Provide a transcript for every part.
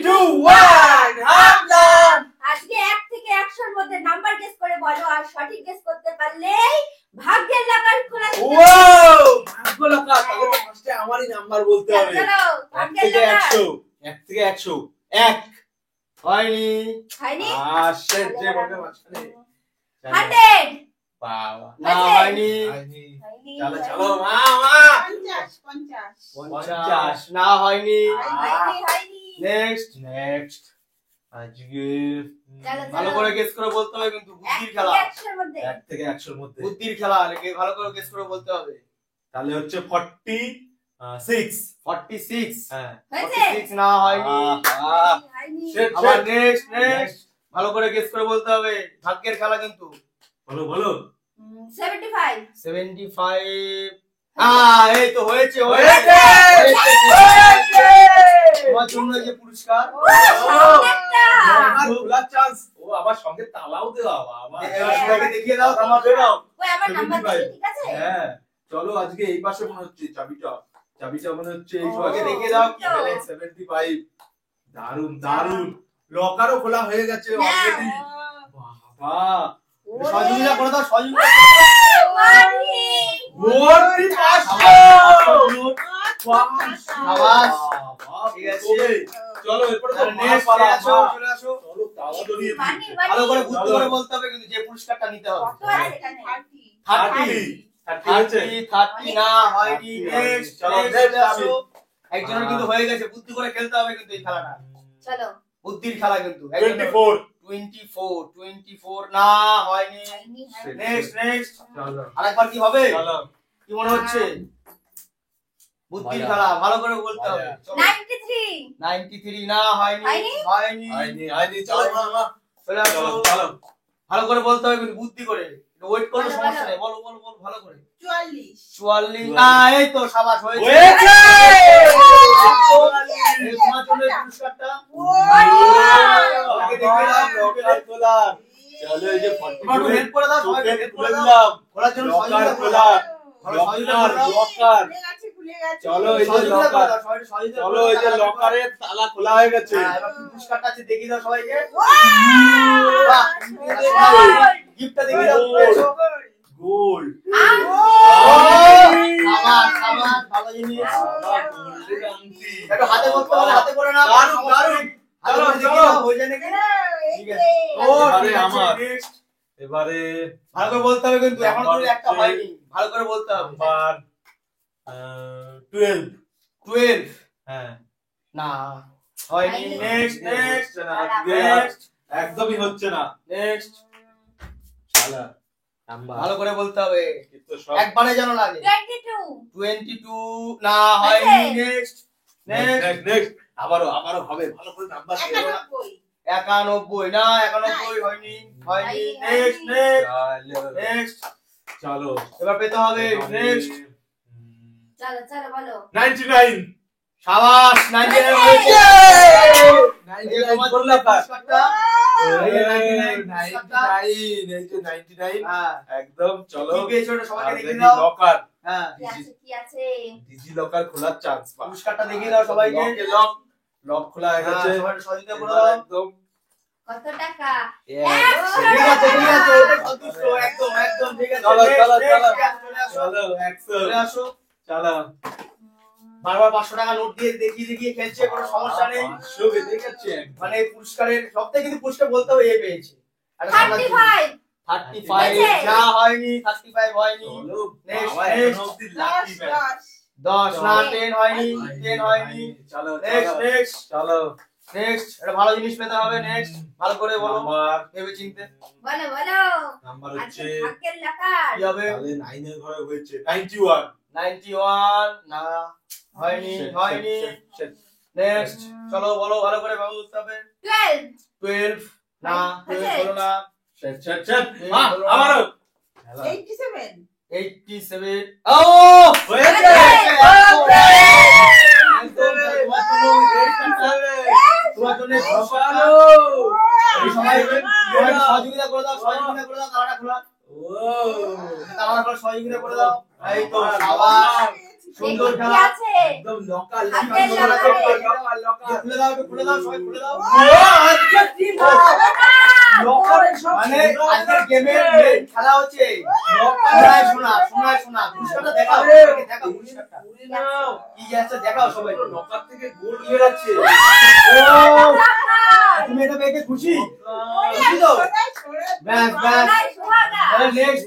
2 1 হামলা। আজকে 1 থেকে 100 এর মধ্যে নাম্বার গেস করে বলো, আর সঠিক গেস করতে পারলেই ভাগ্যের লকার খোলা। ওয়াও, ভাগ্য লকার। তাহলে তো ফার্স্টে আমারই নাম্বার বলতে হবে। চলো 1 ভাগ্যের থেকে লকার। 100, 1 থেকে 100, 1 হয়নি। হয়নি? শেট যে বলবে মাঝখানে। 100 বাবা, না হয়নি। হয়নি। হয়নি। চলো চলো মা মা। 50 না হয়নি। হয়নি। নেক্সট নেক্সট আজকে চলো, ভালো করে গেস করে বলতে হবে কিন্তু, বুদ্ধির খেলা। 1 থেকে 100 এর মধ্যে। 1 থেকে 100 এর মধ্যে। বুদ্ধির খেলা, ভালো করে গেস করে বলতে হবে। তাহলে হচ্ছে 46। 46 হ্যাঁ, হয়েছে? 46 না হয়নি। হয়নি। শেট আবার শেট। নেক্সট ভালো করে গেস করে বলতে হবে, ভাগ্যের খেলা কিন্তু। বলো বলো। 75 75 এই তো হয়েছে হয়েছে। তোমার জন্য এই যে পুরস্কার। সামনেরটা। আমার খোলার চান্স। ও আবার সঙ্গে তালাও দেওয়া বাবা। সবাইকে দেখিয়ে দাও, আমার বেরাও। ওই আমার নাম্বার 75 ঠিক আছে? হ্যাঁ, চলো আজকে এই পাশে মনে হচ্ছে চাবিটা মনে হচ্ছে এই ও, পাশে দেখিয়ে দাও কি হলো? 75। দারুন দারুন। লকারও খোলা হয়ে গেছে অলরেডি। বাবা, সহযোগিতা করে দাও, সহযোগিতা। মারি। ভর্তি 500। সাবাস। ঠিক আছে। চলো এরপরে তো নেক্সট পালা, আসো, মা। চলে আসো। চলো তালা ধরিয়ে দিই। মানি ভালো করে মানি। বুদ্ধি করে বলতে হবে কিন্তু, যে পুরস্কারটা নিতে হবে। কত আছে এখানে? 30 হয়েছে। 30 না হয়নি। নেক্সট চলো, চলো, next আসো। একজনের কিন্তু হয়ে গেছে, বুদ্ধি করে খেলতে হবে কিন্তু এই খেলাটা। চলো। বুদ্ধির খেলা কিন্তু। 24। 24 না হয়নি। হয়নি, নেক্সট চলো আরেকবার কি হবে? চলো। কি মনে হচ্ছে? বুদ্ধির মজা। খেলা ভালো করে বলতে হবে। মজা। চলো। 93 93 না হয়নি। হয়নি? হয়নি। চলো মা মা। চলে আসো। চলো চলো। ভালো করে বলতে হবে কিন্তু, বুদ্ধি করে। ওয়েট করলে বলো, সমস্যা বলো। নেই। বলো বলো বলো ভালো করে। 44 44 এই তো সাবাস হয়েছে। হয়েছে। এই তোমার জন্য এই পুরস্কারটা। আমাকে দেখে দাও, লকার খোলা। চলো এই যে তোমার একটু হেল্প করে দাও, সবাইকে চোখে হেল্প খুলে করে দাও। দিলাম। খোলার জন্য লকার সহযোগিতা করে খোলা। দাও। ভালো সহযোগিতা করে দাও। লকার। চলো এই যে সহযোগিতা করে লকার। দাও, সবাইকে সহযোগিতা চলো করে এই যে দাও। লকারের তালা খোলা হয়ে গেছে। হ্যাঁ, এবার কি পুরস্কারটা আছে দেখিয়ে দাও সবাইকে। গোল্ড। গিফটটা দেখিয়ে দাও। এসো। গোল্ড। সাবাস, সাবাস, ভালো জিনিস। একটু হাতে করতে হবে, হাতে করে নাও। দারুণ, দারুণ। হাতে করে চলো, দেখিয়ে দাও, চলো। হয়ে যায় নাকি? ঠিক আছে। ও, এবারে ঠিক আছে, আমার। next। এবারে ভালো করে বলতে হবে কিন্তু, এখন নাম্বার কিন্তু একটা হচ্ছে- হয়নি। ভালো করে বলতে হবে। নাম্বার 12। 12 হ্যাঁ, না হয়নি। হয়নি। নেক্সট হচ্ছে না আজকে আর নেক্সট একদমই হচ্ছে না। নেক্সট শালা নাম্বার ভালো করে বলতে হবে, কিন্তু সব একবারে যেন লাগে। 22 22 না হয়নি। নেক্সট নেক্সট নেক্সট নেক্সট আবারও হবে। ভালো করে নাম্বার দিও না। 91 না 91 হয়নি। হয়নি। নেক্সট নেক্সট চলো এবার পেতে হবে। নেক্সট চলো চলো বলো 99। সাবাস, 99 হয়েছে। 99 বললাম না। পুরস্কারটা। এই যে 99 99 হ্যাঁ, একদম। চলো কি পেয়েছো ওটা সবাইকে আর দেখিয়ে দেখি দাও। লকার, হ্যাঁ, কি আছে ডিজি লকার খোলার চান্স পা। পুরস্কারটা দেখিয়ে দাও সবাইকে। লক খোলা হয়ে হ্যাঁ, গেছে। সবাই সহযোগিতা করে এবার দাও। একদম কত টাকা? ঠিক আছে, ঠিক আছে, এটা সন্তুষ্ট, একদম একদম ঠিক আছে। চলো, Next, চলো, next, চলো। চলে আসো, চলো 100। চলে আসো। চলো বারবার 500 টাকা নোট দিয়ে দেখিয়ে দেখিয়ে খেলছে, কোনো সমস্যা নেই। 500 বেঁধে গেছে। মানে এই পুরস্কারের সবথেকে কিন্তু পুরস্কার বলতে হবে এ পেয়েছে। একটা সামলাচ্ছি। 35 35 হয়েছে? না হয়নি, 35 হয়নি। চলো Next, বাবা, next. এখনো অবধি লাকি ম্যাচ। 10 না 10 হয়নি, 10 হয়নি। চলো নেক্সট চলো নেক্সট চলো। নেক্সট একটা ভালো জিনিস পেতে হবে। নেক্সট ভালো করে বলো, নাম্বার ভেবে চিন্তে বলো বলো নাম্বার আজকে হচ্ছে ভাগ্যের লকার। কি হবে। তাহলে 9 এর ঘরে হয়েছে 91। 91 না হয়নি, হয়নি। নেক্সট চলো বলো, ভালো করে বলতে হবে। 12 12 না, 12 হলো না। শেট আবারও 87 ও হয়েছে। তোমার জন্য ভালো। সবাই সহযোগিতা করে দাও, সহযোগিতা করে দাও। তালাটা খোলা, ও তালাটা খোলা, সহযোগিতা করে দাও। এই তো সাবাস, সুন্দর কি খেলা। আছে? একদম লকার হাতের লকার লকারে। লকার খুলে দাও, একটু খুলে দাও, সবাই খুলে দাও। আজকে কি লকারে সব মানে আজকের গেমের মেইন খেলা হচ্ছে লকারে। শোনা পুরস্কারটা দেখাও, দেখাও পুরস্কারটা কি আছে দেখাও সবাই। লকার থেকে গোল বের হচ্ছে। তুমি এটা পেয়ে খুশি? খুশি তো? ব্যাস ব্যাস। তাহলে নেক্সট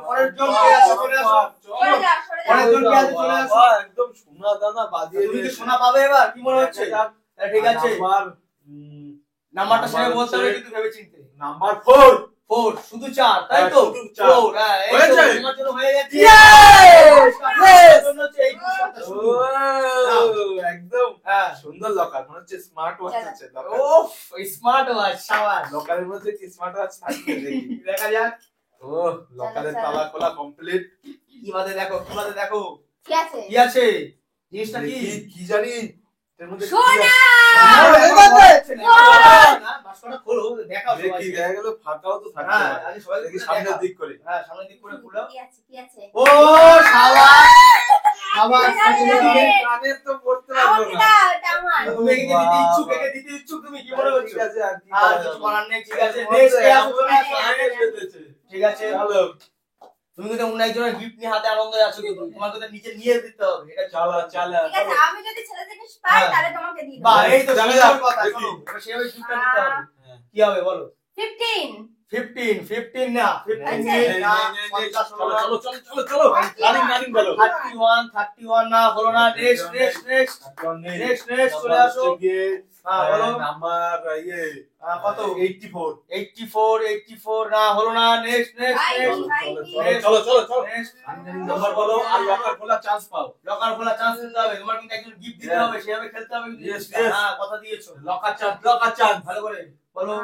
পরের জন কে আছে চলে আসো। পরের জন কে আছে চলে আসো। একদম সোনা দানা বাজিয়ে তুমি কি সোনা পাবে এবার? কি মনে হচ্ছে? ঠিক আছে, নাম্বারটা সেটা বলতে হবে কিন্তু ভেবে চিনতে। নাম্বার 4 4 শুধু 4 তাই তো? শুধু 4 4 হ্যাঁ, এই তো হয়েছে? তোমার জন্য হয়ে গেছে। Yes! জন্য হচ্ছে এই পুরস্কারটা শুধু। একদম হ্যাঁ। সুন্দর লকার মনে হচ্ছে স্মার্ট ওয়াচ আছে ওফ, স্মার্ট ওয়াচ শাবাশ। লকারের মধ্যে কি স্মার্ট ওয়াচ থাকবে দেখি দেখা যাক ও লকারের তালা খোলা কমপ্লিট কিভাবে দেখো, কিভাবে দেখো কি আছে? কি আছে জিনিসটা কি? কি জানি এর মধ্যে কি সোনা! আছে? না, বাক্সটা খোলো, দেখাও সবাই। দেখি দেখা গেল ফাঁকাও তো থাকতে হ্যাঁ, পারে আগে সবাই দেখি সামনের দিক করে হ্যাঁ, সামনের দিক করে খুলো। কি আছে? কি আছে? ও শাবাশ শাবাশ। কানের তো পড়তে আমার পারলো না এটা আমার। তুমি একে দিতে ইচ্ছুক, একে দিতে ইচ্ছুক, তুমি কি মনে করছো? ঠিক আছে আর কি আর করা কিছু যাবে? করার নেই, ঠিক আছে নেক্সট কে আসো চলে আসো। আগে বেঁধেছে। ঠিক আছে, চলো তুমি কিন্তু অন্য একজনের গিফট নিয়ে হাতে আনন্দে আছো, কিন্তু তোমার কথা নিচে নিয়ে দিতে হবে। এটা চলো চলো ঠিক আছে, আমি যদি ছেলে জিনিস পাই হ্যাঁ। তাহলে তোমাকে দিয়ে বাহ, দেব। এই তো চলে সুন্দর যাক, কথা। দেখি। চলো এবার সেভাবে গিফটটা নিতে হবে। কি হবে বলো? 15 15 না 15 আচ্ছা। নেই না, চলো চলো চলো চলো চলো রানিং রানিং বলো 31 না হলো না। নেক্সট নেক্সট নেক্সট নেক্সট চলে আসো। হ্যাঁ, বলো। নাম্বার ইয়ে কত? 84 84 না হলো না। নেক্সট নেক্সট ভাই, নেক্সট ভাই, চলো চলো চলো নেক্সট নাম্বার বলো আর লকার খোলা চান্স পাও লকার খোলা চান্স দিতে হবে। তোমার কিন্তু একজন গিফট দিতে Yeah. হবে, সেভাবে খেলতে হবে কিন্তু। Yes, yes. হ্যাঁ, কথা দিয়েছো। লকার চান্স ভালো করে বলো।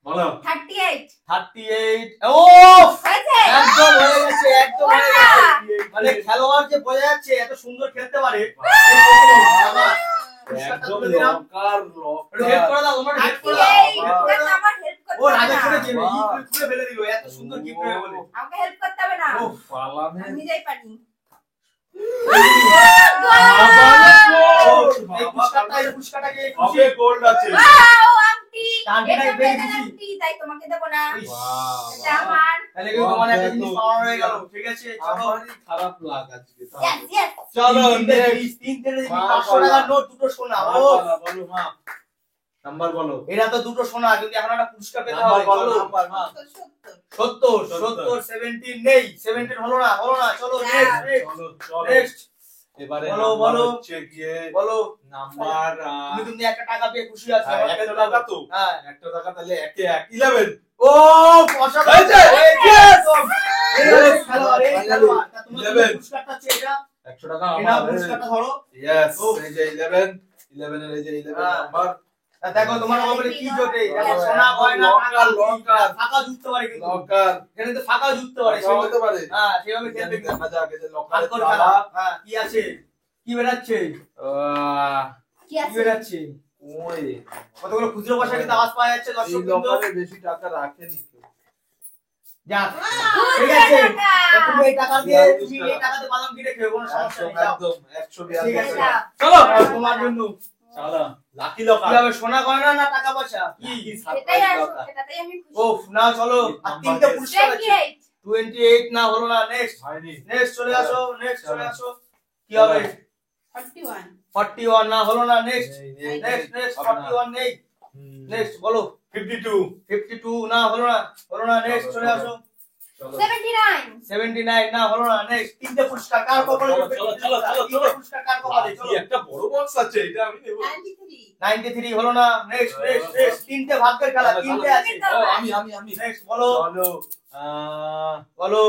বলো 38 38 ও হয়েছে? একদম হয়ে গেছে, একদম হয়ে গেছে। মানে খেলোয়াড় যে বোঝা যাচ্ছে এত সুন্দর খেলতে পারে। আবার পুরস্কারটা একদম তুলে দিলাম। লকার একটু হেল্প করে দাও, তোমরা হেল্প করে দাও। 38 এটা তো আমার হেল্প করতে ও হবে রাজা না। ছেড়ে দিবে, খুলে ফেলে দিল এত সুন্দর গিফট হয়ে বলে। আমাকে হেল্প করতে হবে না। ও পালানে আমি নিজেই পারি। এই পুরস্কারটাকে খুশি। হবে গোল্ড আছে ওয়াও, আংটি। আংটিটা এটা বেশ মেয়েদের খুশি। আংটি, তাই তোমাকে দেব না। বাহ এটা আমার। তাহলে কি তোমার একটা জিনিস পাওয়া হয়ে গেল। ঠিক আছে চলো। আমারই খারাপ লাগ আজকে Yes, yes. চলো তিন জিনিস 500 টাকার নোট, দুটো সোনা। ও বলো মা নাম্বার বলো এরা তো দুটো সোনা, কিন্তু এখন একটা পুরস্কার পেতে নাম্বার হবে। বলো চলো নাম্বার মা 70 17 নেই, 17 হলো না চলো নেক্সট চলো চলো নেক্সট এবারে বলো, নাম্বার বলো। হচ্ছে গিয়ে বলো। নাম্বার তুমি কিন্তু একটা টাকা পেয়ে খুশি আছো। হ্যাঁ, আমার একটা খেলতে টাকা হবে। তো। হ্যাঁ। একটা টাকা তাহলে একে 11 ও পয়সা হয়েছে? Yes! এই Yes! হচ্ছে খেলোয়াড়, এই খেলোয়াড়। তা তোমার জন্য 11 পুরস্কারটা আছে এটা। 100 টাকা এটা আমার পুরস্কারটা ধরো। Yes Oh. এই যে 11 এর এই যে 11 হ্যাঁ। নাম্বার তা দেখো তোমার মোবাইলে কি জোটে। দেখো Yes. সোনা গয়না লকার, টাকা, লকার। ফাঁকা জুটতে পারে কিন্তু। লকার এখানে তো ফাঁকা জুটতে পারে। লকার হতে পারে হ্যাঁ, সেভাবে খেলবে কিন্তু। দেখা যাক এই যে লকার হালকর খেলা। হ্যাঁ, কি আছে? কি বেরাচ্ছে? কি কি আছে? বেরাচ্ছে? ওই কতগুলো খুচরো পয়সা কিন্তু আওয়াজ পাওয়া যাচ্ছে এই দর্শক কিন্তু। লকারে বেশি টাকা রাখেনি কেউ যাক, খুচরো ঠিক আছে। টাকা। তা তুমি এই টাকা দিয়ে Yeah, তুমি এই টাকাতে বাদাম কিনে খেও, কোনো সমস্যা নেই। যাও। একদম 142 ঠিক আছে। টাকা চলো। চলো তোমার জন্য চলো লাকি কি লকার হবে? সোনা গয়না না টাকা পয়সা? কি? সেটাই আসো, সেটাতেই আমি খুশি। ও না চলো। আর তিনটে পুরস্কার আছে। 28 28 না হলো না। নেক্সট হয়নি নেক্সট চলে আসো, নেক্সট চলে আসো। কি হবে? 41 41 না হলো না। নেক্সট নেই, নেক্সট নেক্সট হবে না। 41 নেই। নেক্সট বলো। 52 52 না হলো না নেক্সট চলে আসো। চলো 79 79 না হলো না। নেক্সট তিনটে পুরস্কার কার কপালে চলো, জুটবে? চলো, চলো, চলো, তিনটে চলো। পুরস্কার কার কপালে? কি চলো। একটা বড় বক্স আছে এটা আমি নেব 93 হলো না। নেক্সট নেক্সট নেক্সট তিনটে ভাগ্যের খেলা, তিনটে আছে। ও আমি নেক্সট বলো চলো বলো।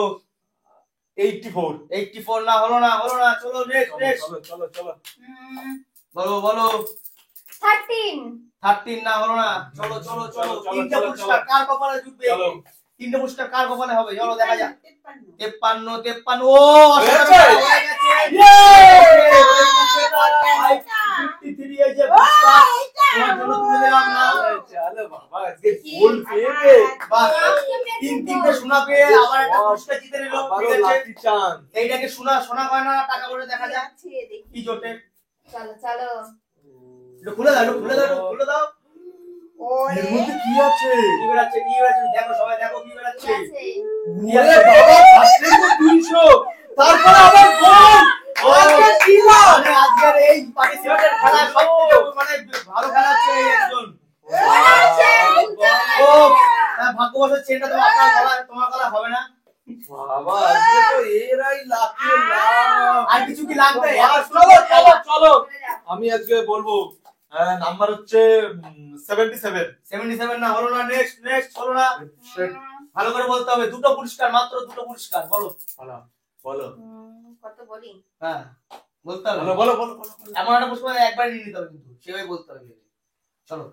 84 84 না হলো না চলো নেক্সট নেক্সট চলো চলো চলো বলো বলো। 13 13 না হলো না। চলো চলো চলো চলো, তিনটে চলো, পুরস্কার চলো। কার কপালে জুটবে? চলো। তিনটে পুরস্কার কার কপালে হবে? চলো দেখা যাক। 53 ও হয়েছে? অসাধারণ হয়ে গেছে। Yay! 53 এই যে পুরস্কার তোমার জন্য তুলে দিলাম না। চলো বাবা আজকে গোল পেয়ে বাহ, তিনটে সোনা পেয়ে আবার একটা পুরস্কার জিতে নিল। ঠিক আছে, লাকি চান। এইটাকে সোনা সোনা গয়না টাকা করে দেখা যায় কি জোটে। চলো চলো একটু খুলে দাও, একটু খুলে দাও, একটু খুলে দাও। এর মধ্যে কি আছে? কি বেরাচ্ছে, কি বেরাচ্ছে, দেখো সবাই দেখো কি কি বেরাচ্ছে। আছে? ওরে বাবা, ফার্স্টের তো 200, তারপর আবার গোল। আজকে কি লাভ? মানে আজকের এই পার্টিসিপেটের খেলা সবথেকে মানে ভালো খেলা হচ্ছে এই একজন। মনে হচ্ছে ও ভাগ্যবশের চেনটা তো আপনার গলা, তোমার গলা হবে না। বাবা, আজকে তো এরাই লাকি লাভ। আর কিছু কি লাগবে? চলো চলো চলো, চলে যাও। আমি আজকে বলবো নাম্বার হচ্ছে 77। 77 না, হলো না। নেক্সট নেক্সট হলো না। ভালো করে বলতে হবে, দুটো পুরস্কার, মাত্র দুটো পুরস্কার। বলো বলো বলো কত বলি? হ্যাঁ বলতে হবে। বলো বলো বলো বলো। এমন একটা পুরস্কার একবার নিয়ে নিতে হবে কিন্তু সেভাবে বলতে হবে। চলো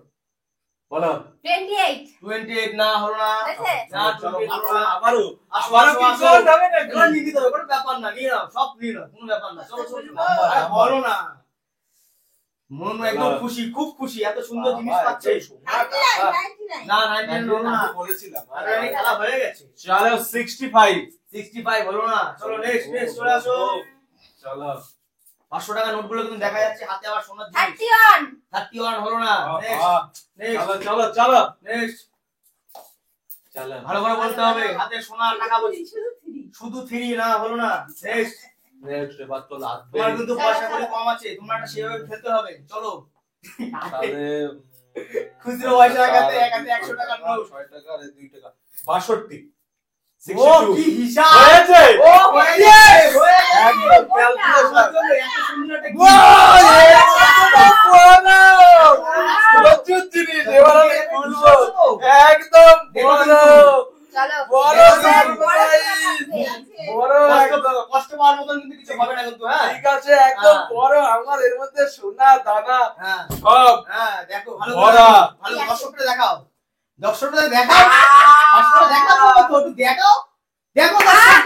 বলো 28 28 না, হলো না। হয়েছে? না, চলো 28 হলো না। আবারও আসো, আবারও আসো, কি আসো। গোল হবে নাকি? এবার নিয়ে নিতে হবে, কোনো ব্যাপার না, নিয়ে নাও, সব নিয়ে নাও, কোনো ব্যাপার না। চলো চলো চলো। আরে বলো না। মন একদম খুশি, খুব খুশি, এত সুন্দর জিনিস পাচ্ছে। না 99 হলো না। বলেছিলাম। আরে এই খেলা হয়ে গেছে। চলো 65। 65 হলো না। চলো নেক্সট নেক্সট চলে আসো। চলো 500 টাকা নোটগুলো কিন্তু দেখা যাচ্ছে হাতে, আবার সোনার জিনিস। 31 31 হলো না। নেক্সট নেক্সট চলো চলো চলো নেক্সট। চলো। ভালো করে বলতে হবে, হাতে সোনার টাকা বলছি। শুধু 3 না, হলো না। নেক্সট। নেক্সট এবার তো লাগবে। তোমার কিন্তু পয়সা করে কম আছে, তোমার একটা সেভাবে খেলতে হবে। চলো তাহলে খুচরো পয়সা হাতে 100 টাকা নোট। 6 টাকা আর 2 টাকা 62। ও কি হিসাব হয়েছে? ও হয়েছে হয়েছে। একদম ক্যালকুলেশন। আমার জন্য এত সুন্দর একটা gift। প্রচুর জিনিস, এবার আমি খুলবো। একদম বড় চলো বড় এবার surprise। বড় একদম। কষ্ট পাওয়ার মতন কিন্তু কিছু হবে না কিন্তু। হ্যাঁ ঠিক আছে, একদম হ্যাঁ। বড়। আমার এর মধ্যে সোনা দানা হ্যাঁ সব হ্যাঁ দেখো ভালো ভরা। ভালো দর্শকদের দেখাও, দর্শকদের দেখাও, দর্শকদের দেখাও তো, একটু দেখাও দেখো দর্শক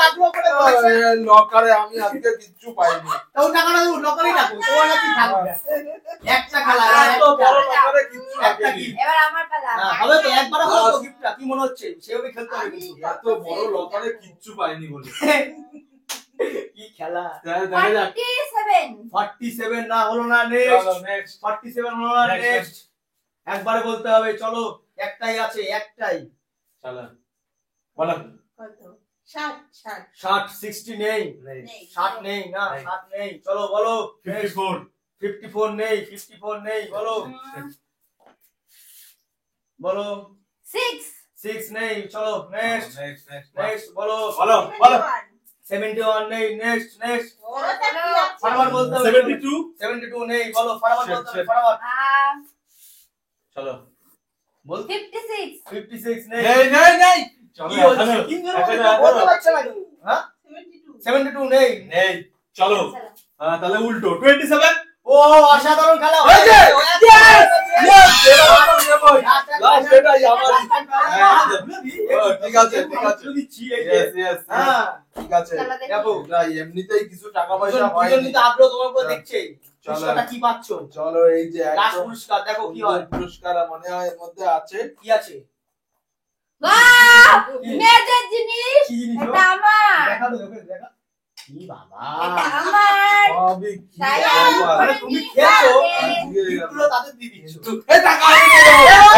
আগ্রহ করে বলেছে। লকারে আমি আজকে কিচ্ছু পাইনি। তাও টাকাটা লকারেই রাখো, তোমার নাকি থাকবে একটা খেলা এত বড় লকারে কিচ্ছু একটা রাখেনি। gift। এবার আমার পালা হ্যাঁ, হবে তো একবারে হবে তো গিফটটা, কি মনে হচ্ছে সেভাবে খেলতে হবে কিন্তু। এত বড় লকারে কিচ্ছু পাইনি বলে। কি খেলা। দেখা যাক। 47 47 না, হলো না। নেক্সট চলো নেক্সট। 47 হলো না। Next. নেক্সট একবারে বলতে হবে। চলো একটাই আছে, একটাই। চলো বলো। কত 60 60 নেই, 60 নেই না, নেই। 60 নেই। চলো বলো। 54। 54 নেই, 54 নেই। বলো বলো। 6 6 নেই। চলো নেক্সট নেক্সট নেক্সট নেক্সট বলো বলো বলো। 71 নেই। নেক্সট নেক্সট ফটাফট বলতে হবে। 72। 72 নেই। বলো ফটাফট Shit, বলতে হবে, shit. ফটাফট চলো বল। 56 56 নেই। নেই নেই নেই। চলো কি হচ্ছে? এখনো কি এখনো বলতে পারছে না কেন? হ্যাঁ 72 নেই। নেই। চলো চলো তাহলে উল্টো 27। ও অসাধারণ খেলা হয়েছে। Yes! Yes! এবার আমার নেবই। Last এটাই আমারই। ঠিক আছে, ঠিক আছে। Yes, yes, হ্যাঁ ঠিক আছে। চলো দেখি। দেখো না, এমনিতেই কিছু টাকা পয়সা দুজন হয়নি। কিন্তু আগ্রহ তোমার উপর দেখছে। চলো। পুরস্কারটা কি পাচ্ছ? চলো এই যে লাস্ট একদম পুরস্কার দেখো কি হয়। পুরস্কার মনে হয় এর মধ্যে আছে। কি আছে? বাহ মেয়েদের জিনিস কি জিনিস? এটা আমার দেখা তো দেখো দেখা। কি বাবা। এটা আমার সবই কি তাই ব্যাপার। মানে তুমি খেলছো, আরে। গিফটগুলো তাদের দিয়ে দিচ্ছ। এই টাকা আমি দেবো।